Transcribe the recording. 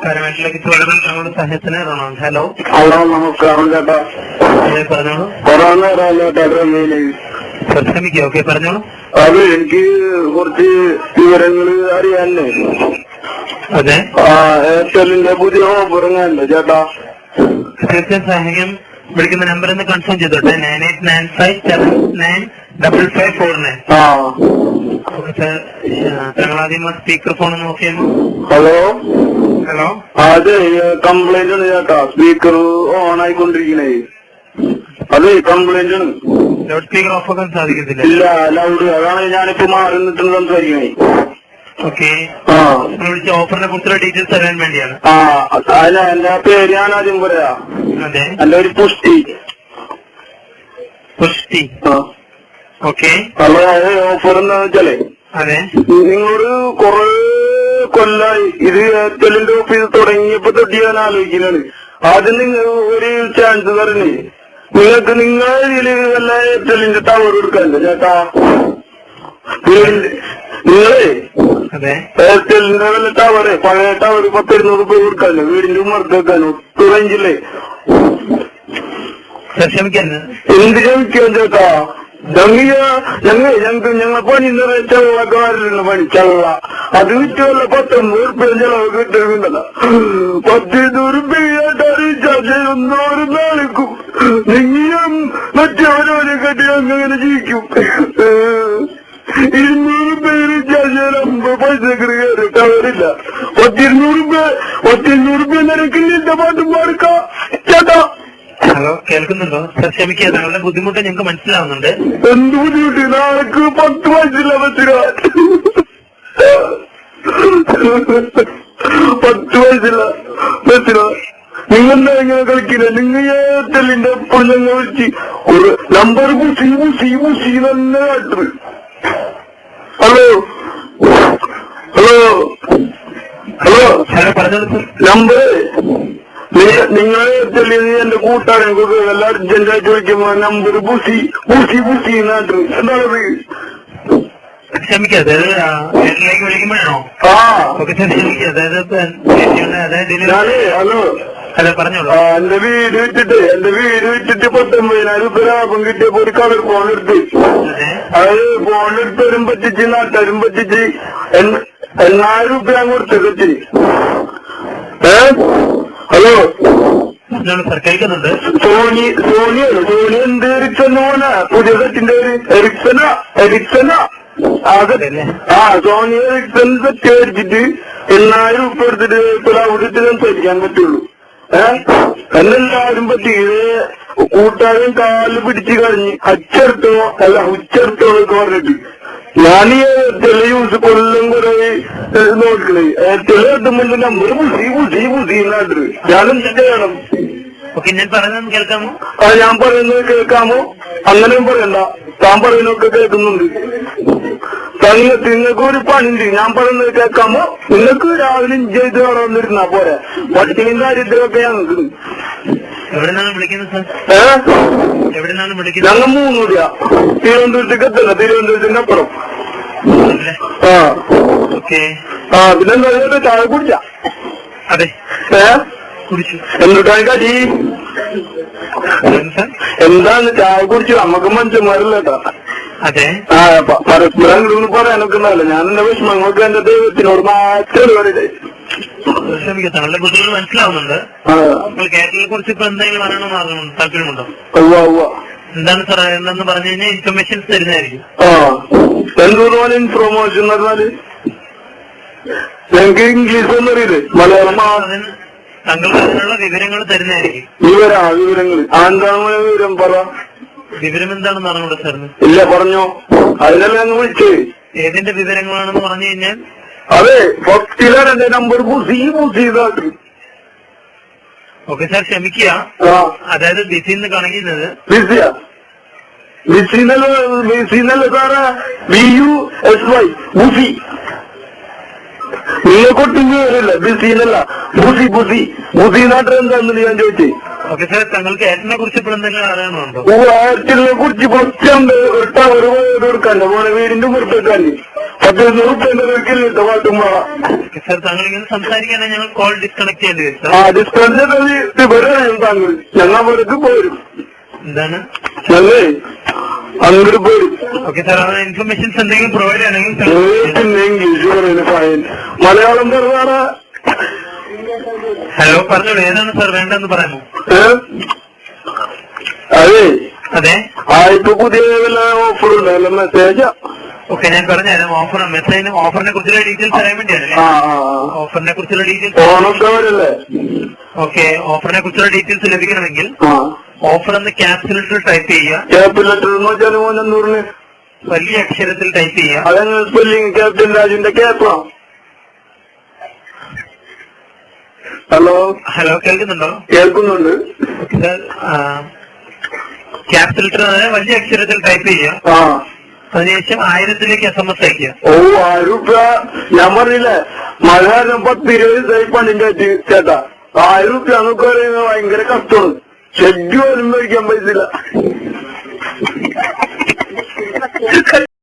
കരമേട്ടിലേക്ക് സ്വാഗതം. നമ്മുടെ സഹത്തിന് Ronald. Hello hello, നമസ്കാരം ചേട്ടാ. പറഞ്ഞോളൂ. കൊറോണ ക്ഷമിക്കുക. ഓക്കെ, പറഞ്ഞോളൂ. അത് എനിക്ക് കുറച്ച് വിവരങ്ങൾ അറിയാനേ. അതെ, എയർടെല്ലിന്റെ പുതിയ ഓഫർ ഇറങ്ങാനല്ലേ ചേട്ടാ? തീർച്ചയായും സഹായം. വിളിക്കുന്ന നമ്പർ ഒന്ന് കൺഫേം ചെയ്തോട്ടെ. 9895795549. തങ്ങളാദ്യം സ്പീക്കർ ഫോൺ നോക്കിയാൽ. ഹലോ ഹലോ, അതെ, കംപ്ലൈന്റ് ആണ് ചേട്ടാ. സ്പീക്കർ ഓൺ ആയിക്കൊണ്ടിരിക്കണേ. അതെ, കംപ്ലൈന്റ് ആണ്. ലൗഡ് സ്പീക്കർ ഓഫ് ആക്കാൻ സാധിക്കത്തില്ല. ഇല്ല, ലൗഡ്. അതാണ് ഞാനിപ്പോ മാറി നിന്നിട്ട് സംസാരിക്കണേ. ഓക്കെ, വിളിച്ച ഓഫറിനെ കുറിച്ചുള്ള ഡീറ്റെയിൽസ് അറിയാൻ വേണ്ടിയാണ്. അല്ല, എന്റെ പേര് ഞാൻ ആദ്യം പറയാ. അതെ, എന്റെ ഒരു പുഷ്ടി. ഓക്കെ. അല്ല, ഓഫർ എന്താന്ന് വെച്ചാലേ, അതെ, നിങ്ങളോട് കൊറേ കൊല്ലായി ഇത് എയർടെല്ലിന്റെ ഓഫീസ് തുടങ്ങിയപ്പോ തൊട്ട് ഞാൻ ആലോചിക്കുന്നതാണ്. ആദ്യം നിങ്ങൾ ഒരു ചാൻസ് തരണേ. നിങ്ങൾക്ക് നിങ്ങളെ ഇതില് വല്ല എയർടെല്ലിന്റെ ടവർ എടുക്കാനുണ്ടോ ചേട്ടാ? നിങ്ങളെ എയർടെല്ലിന്റെ വല്ല ടവറ്, പഴയ ടവർ 10-200 രൂപ കൊടുക്കാനോ? വീടിന്റെ ഉമ്മർത്ത് വെക്കാനോ? റേഞ്ചില്ലേ? എന്ത് ക്ഷമിക്കാൻ ചേട്ടാ? ഞങ്ങൾ പണി ചള്ളക്കാരിലുള്ള പണി ചള്ള. അത് വിറ്റുമല്ല 19 രൂപ ചെലവ് കിട്ടുന്നുണ്ടല്ല. 10-200 രൂപയായിട്ട് റീചാർജ് ചെയ്യുന്നോരും നാളിക്കും. നിങ്ങളും മറ്റവരോരെ കെട്ടി അങ്ങനെ ജീവിക്കും. 200 രൂപ റീചാർജ് ചെയ്യാൻ 50 പൈസ കയറി ടവറില്ല. 200 രൂപ നിരക്കില്ല പാട്ടും പാടുക്കാം ചേട്ടാ. ഹലോ, കേൾക്കുന്നുണ്ടോ? ക്ഷമിക്കുക, താങ്കളുടെ ബുദ്ധിമുട്ട് ഞങ്ങൾക്ക് മനസ്സിലാവുന്നുണ്ട്. എന്ത് ബുദ്ധിമുട്ട്? നാളേക്ക് 10 വയസ്സില്ല പറ്റില്ല. 10 വയസ്സില്ല പറ്റില്ല. നിങ്ങളെന്താ ഇങ്ങനെ കളിക്കില്ല? നിങ്ങൾ എയർടെല്ലിന്റെ എപ്പോഴും ഞങ്ങൾ വിളിച്ച് ഒരു നമ്പർ പൂസി തന്നെ കാട്ടു. ഹലോ ഹലോ ഹലോ നമ്പർ നിങ്ങളെ എയർടെല്ലിന് എന്റെ കൂട്ടുകാരനൊക്കെ എല്ലാ അർജന്റായിട്ട് ചോദിക്കുമ്പോ നമ്പർ പൂസി നാട്ടു. എന്താണത്? ക്ഷമിക്കുക, അതായത് വിളിക്കുമ്പോഴാണോ? ഹലോ ഹലോ, പറഞ്ഞോളൂ. എന്റെ വീട് വിറ്റിട്ട് 19,000 രൂപ ലാഭം കിട്ടിയപ്പോ ഒരു കളർ ഫോൺ എടുത്ത്. അത് ഫോണെടുത്തവരും പറ്റിച്ച് നാട്ടുകാരും പറ്റിച്ച് 8,000 രൂപ ഞാൻ കൊടുത്തു. ഹലോ സാർ, കേൾക്കുന്നുണ്ട്. സോണിയാണ്. സോണി എന്ത് എറിക്സൺ പോനാ? പുതിയ സെറ്റിന്റെ പേര് എറിക്സനാ. സോണി എറിക്സൺ സെറ്റ് മേടിച്ചിട്ട് 8,000 രൂപ എടുത്തിട്ട് ഇപ്പോൾ അവിടുത്തെ സംസാരിക്കാൻ പറ്റുള്ളൂ. എന്നെല്ലാവരും പറ്റി കൂട്ടുകാരൻ കാലിൽ പിടിച്ച് കളഞ്ഞ് ഉച്ചെടുത്തോ എന്നൊക്കെ പറഞ്ഞിട്ട് ഞാൻ ഈ എയർടെല് യൂസ് കൊല്ലം കുറെ നോക്കണേ. എയർടെല് കിട്ടുമ്പോൾ നമ്പർ പൂസി നാട്ടില്. ഞാനെന്ത് ചെയ്യണം? ഞാൻ പറയുന്നത് കേൾക്കാമോ? ഞാൻ പറയുന്നത് കേൾക്കാമോ? അങ്ങനെയും പറയണ്ട. താൻ പറയുന്നതൊക്കെ കേൾക്കുന്നുണ്ട്. നിങ്ങൾക്ക് ഒരു പണിയുണ്ട്. ഞാൻ പറയുന്നത് കേൾക്കാമോ? നിങ്ങൾക്ക് രാവിലെ ചെയ്ത് വളർന്നിരുന്നാ പോരെ. പട്ടിയും ദാരിദ്ര്യമൊക്കെ ഞങ്ങൾക്ക്. എവിടെന്നാണ് വിളിക്കുന്നത് സാർ? എവിടെന്നാണ് വിളിക്കുന്നത്? ഞങ്ങൾ 3 രൂപ തിരുവനന്തപുരത്തേക്ക് എത്തല്ല. തിരുവനന്തപുരത്തിന്റെ അപ്പുറം. പിന്നെന്താ ചായ കുടിച്ച? അതെ, കുടിച്ചു. എന്തുട്ടാ കടി? എന്താണ് ചായ കുടിച്ചു? നമുക്ക് മനുഷ്യന്മാരല്ലേട്ടാ. അതെ, പരസ്പരം അങ്ങോട്ട് പറയാനൊക്കെ ഉണ്ടാവില്ല. ഞാൻ എന്റെ വിഷമങ്ങൾക്ക് എന്റെ ദൈവത്തിനോട് മാത്രം പറയട്ടെ. താങ്കളുടെ ബുദ്ധിമുട്ട് മനസ്സിലാവുന്നുണ്ട്. കേരളത്തെ കുറിച്ച് ഇപ്പൊ എന്തെങ്കിലും പറയണമെന്ന് താല്പര്യമുണ്ടോ? എന്താണ് സാർ? എന്താന്ന് പറഞ്ഞു കഴിഞ്ഞാൽ ഇൻഫർമേഷൻസ് തരുന്നതായിരിക്കും. എന്തോന്ന് ഇൻഫർമേഷൻ എന്ന് പറഞ്ഞാല് ഞങ്ങൾക്ക് ഇംഗ്ലീഷ് ഒന്നും അറിയില്ലേ? മലയാളം. താങ്കൾക്ക് അതിനുള്ള വിവരങ്ങൾ തരുന്നതായിരിക്കും. വിവരങ്ങൾ എന്താണ് വിവരം? പറ. വിവരം എന്താണെന്ന് അറിഞ്ഞൂടെ സാറിന്? ഇല്ല, പറഞ്ഞോ. അതിനല്ലേ അങ്ങ് വിളിച്ചേ. ഏതിന്റെ വിവരങ്ങളാണെന്ന് പറഞ്ഞു കഴിഞ്ഞാൽ? അതെ, ഫസ്റ്റിലാണ് എന്റെ നമ്പർ പൂസി. ഓക്കെ സാർ, ക്ഷമിക്കുക. അതായത് ബിസിന്ന് കാണിക്കുന്നത് ബിസിന്നല്ല സാറേ, BUSY ബുസി. നിങ്ങൾക്കൊട്ടും വിവരമില്ല. ബിസിന്നല്ല, ബുസി നാട്ടിൽ എന്താണെന്ന് ഞാൻ ചോദിച്ചേ. ഓക്കെ സാർ, താങ്കൾക്ക് ഏറ്റിനെ കുറിച്ച് ഇപ്പോൾ എന്തെങ്കിലും അറിയാനുണ്ടോ? ഏറ്റിനെ കുറിച്ച് കുറച്ചുണ്ട്. ഒരു ടവർ കൊടുക്കണ്ട പോലെ വീടിന്റെ പുറത്തേക്കാണ് 10 പാട്ടുമ്പോ. സാർ, താങ്കൾ ഇങ്ങനെ സംസാരിക്കാനായി ഞങ്ങൾ കോൾ ഡിസ്കണക്ട് ചെയ്യേണ്ടി വരും. ആ ഡിസ്കണക്ട് താങ്കൾ ഞങ്ങൾ അവർക്ക് പോരും. എന്താണ് ഞങ്ങളേ അങ്ങോട്ട് പോരും. ഓക്കെ സാർ, അവിടെ ഇൻഫർമേഷൻസ് എന്തെങ്കിലും പ്രൊവൈഡ് ചെയ്യണമെങ്കിൽ ഇംഗ്ലീഷ് പറയുന്ന ഫയൽ മലയാളം പറഞ്ഞാണ്. ഹലോ, പറഞ്ഞോളൂ, ഏതാണ് സാർ വേണ്ടെന്ന് പറയാമോ? അതെ അതെ, ഇപ്പൊ പുതിയ ഓഫർ ഉണ്ടല്ലോ മെസ്സേജാ. ഓക്കെ, ഞാൻ പറഞ്ഞുതരാം. ഓഫറിനെ കുറിച്ചുള്ള ഡീറ്റെയിൽസ് അറിയാൻ വേണ്ടിയാണല്ലേ? ഓഫറിനെ കുറിച്ചുള്ള ഡീറ്റെയിൽസ്. ഓണൊക്കെ വരല്ലേ? ഓക്കെ, ഓഫറിനെ കുറിച്ചുള്ള ഡീറ്റെയിൽസ് ലഭിക്കണമെങ്കിൽ ഓഫർ എന്ന് ക്യാപിറ്റൽ ലെറ്റർ ടൈപ്പ് ചെയ്യുക. ക്യാപിറ്റൽ ലെറ്റർ എന്ന് വെച്ചാൽ 300 വലിയ അക്ഷരത്തിൽ ടൈപ്പ് ചെയ്യുക. അതെങ്ങനെ സ്പെല്ലിംഗ്? ക്യാപ്റ്റൻ രാജുവിന്റെ ക്യാപ്പാ. ഹലോ ഹലോ, കേൾക്കുന്നുണ്ടോ? കേൾക്കുന്നുണ്ട്. ഓക്കെ സാർ, ക്യാപിറ്റൽ ലെറ്റർ വലിയ അക്ഷരത്തിൽ ടൈപ്പ് ചെയ്യുക. അതിനുശേഷം 1000 SMS അയക്കുക. 1000 രൂപ ഞാൻ പറഞ്ഞില്ലേ, മഴ 10-20 ദിവസമായി പണിന്റെ ചേട്ടാ. 1000 രൂപ എന്നൊക്കെ പറയുന്നത് ഭയങ്കര കഷ്ടമാണ്. ഷെഡ് പോലും മേടിക്കാൻ പറ്റില്ല.